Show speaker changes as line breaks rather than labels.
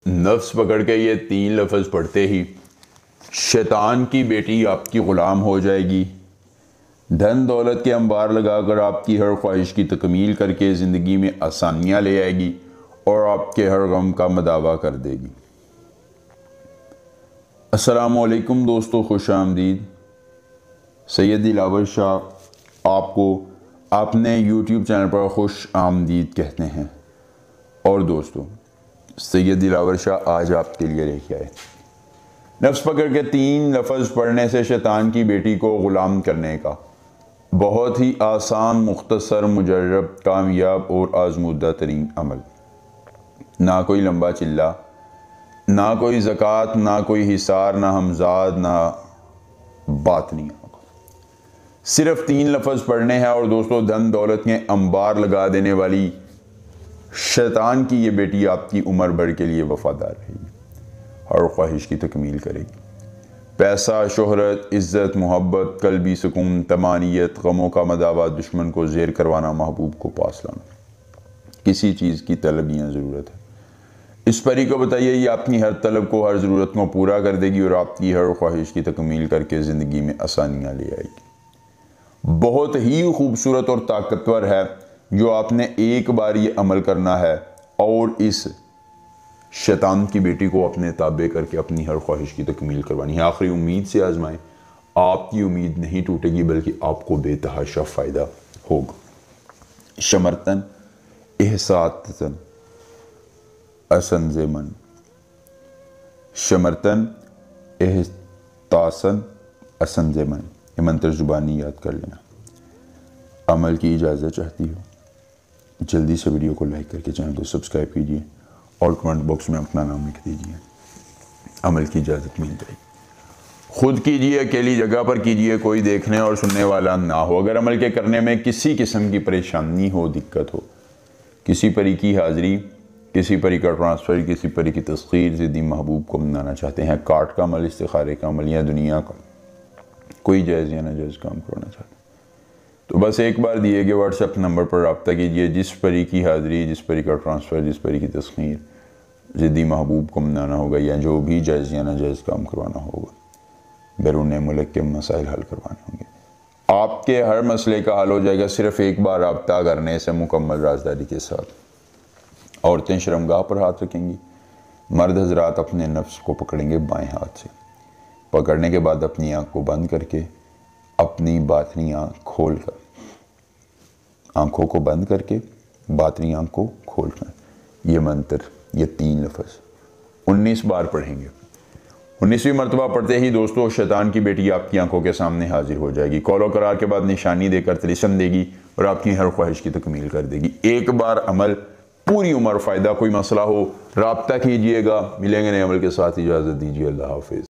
नफ्स पकड़ के ये 3 लफ्ज़ पढ़ते ही शैतान की बेटी आपकी ग़ुलाम हो जाएगी। धन दौलत के अंबार लगाकर आपकी हर ख्वाहिश की तकमील करके ज़िंदगी में आसानियाँ ले आएगी और आपके हर गम का मदावा कर देगी। अस्सलामुअलैकुम दोस्तों, खुश आमदीद। सैयद दिलावर शाह आपको अपने यूट्यूब चैनल पर खुश आमदीद कहते हैं। और दोस्तों, सैयद दिलावर शाह आज आपके लिए लेके आए नफ्स पकड़ के 3 लफ्ज़ पढ़ने से शैतान की बेटी को ग़ुलाम करने का बहुत ही आसान, मुख्तसर, मुजर्रब, कामयाब और आजमूदा तरीन अमल। ना कोई लंबा चिल्ला, ना कोई ज़कात, ना कोई हिसार, ना हमजाद, ना बातनी। सिर्फ 3 लफ्ज़ पढ़ने हैं और दोस्तों, धन दौलत के अंबार लगा देने वाली शैतान की ये बेटी आपकी उम्र भर के लिए वफादार रहेगी, हर ख्वाहिश की तकमील करेगी। पैसा, शोहरत, इज़्ज़त, मोहब्बत, कल्बी सुकून, तमानियत, गमों का मदावा, दुश्मन को ज़ेर करवाना, महबूब को पास लाना, किसी चीज़ की तलब या ज़रूरत है, इस परी को बताइए, ये अपनी हर तलब को, हर ज़रूरत को पूरा कर देगी और आपकी हर ख्वाहिश की तकमील करके ज़िंदगी में आसानियाँ ले आएगी। बहुत ही खूबसूरत और ताकतवर है, जो आपने एक बार ये अमल करना है और इस शैतान की बेटी को अपने ताबे करके अपनी हर ख्वाहिश की तकमील करवानी है। आखिरी उम्मीद से आजमाएं, आपकी उम्मीद नहीं टूटेगी बल्कि आपको बेतहाशा फ़ायदा होगा। शमरतन एहसातन असंज़े मन, शमरतन एहतासन असंज़े मन, ये मंत्र ज़ुबानी याद कर लेना। अमल की इजाज़त चाहती हो, जल्दी से वीडियो को लाइक करके चैनल को सब्सक्राइब कीजिए और कमेंट बॉक्स में अपना नाम लिख दीजिए। अमल की इजाज़त मिल जाएगी। खुद कीजिए, अकेली जगह पर कीजिए, कोई देखने और सुनने वाला ना हो। अगर अमल के करने में किसी किस्म की परेशानी हो, दिक्कत हो, किसी परी की हाज़िरी, किसी परी का ट्रांसफ़र, किसी परी की तस्खीर, ज़िद्दी महबूब को मनाना चाहते हैं, कार्ड का अमल, इस्तिखारे का अमल या दुनिया का कोई जायज़ या नाजायज़ काम करवाना चाहते हैं, तो बस एक बार दिए गए व्हाट्सएप नंबर पर रब्ता कीजिए। जिस परी की हाज़िरी, जिस परी का ट्रांसफ़र, जिस परी की तस्खीर, ज़िद्दी महबूब को मनाना होगा या जो भी जायज़ या नाजायज़ काम करवाना होगा, बैरून मुल्क के मसाइल हल करवाने होंगे, आपके हर मसले का हल हो जाएगा सिर्फ़ एक बार रब्ता करने से, मुकम्मल राज़दारी के साथ। औरतें शर्मगाह पर हाथ रखेंगी, मर्द हज़रात अपने नफ्स को पकड़ेंगे बाएँ हाथ से। पकड़ने के बाद अपनी आँख को बंद करके, अपनी बातनी आँख खोल कर, आँखों को बंद करके बातनी आँख को खोल कर ये मंत्र, ये 3 लफ्ज़ 19 बार पढ़ेंगे। 19वीं मरतबा पढ़ते ही दोस्तों, शैतान की बेटी आपकी आंखों के सामने हाजिर हो जाएगी। कौलो करार के बाद निशानी देकर तिलिस्म देगी और आपकी हर ख्वाहिश की तकमील कर देगी। एक बार अमल, पूरी उम्र फ़ायदा। कोई मसला हो, राब्ता कीजिएगा। मिलेंगे नए अमल के साथ, इजाज़त दीजिए। अल्लाह हाफ़िज़।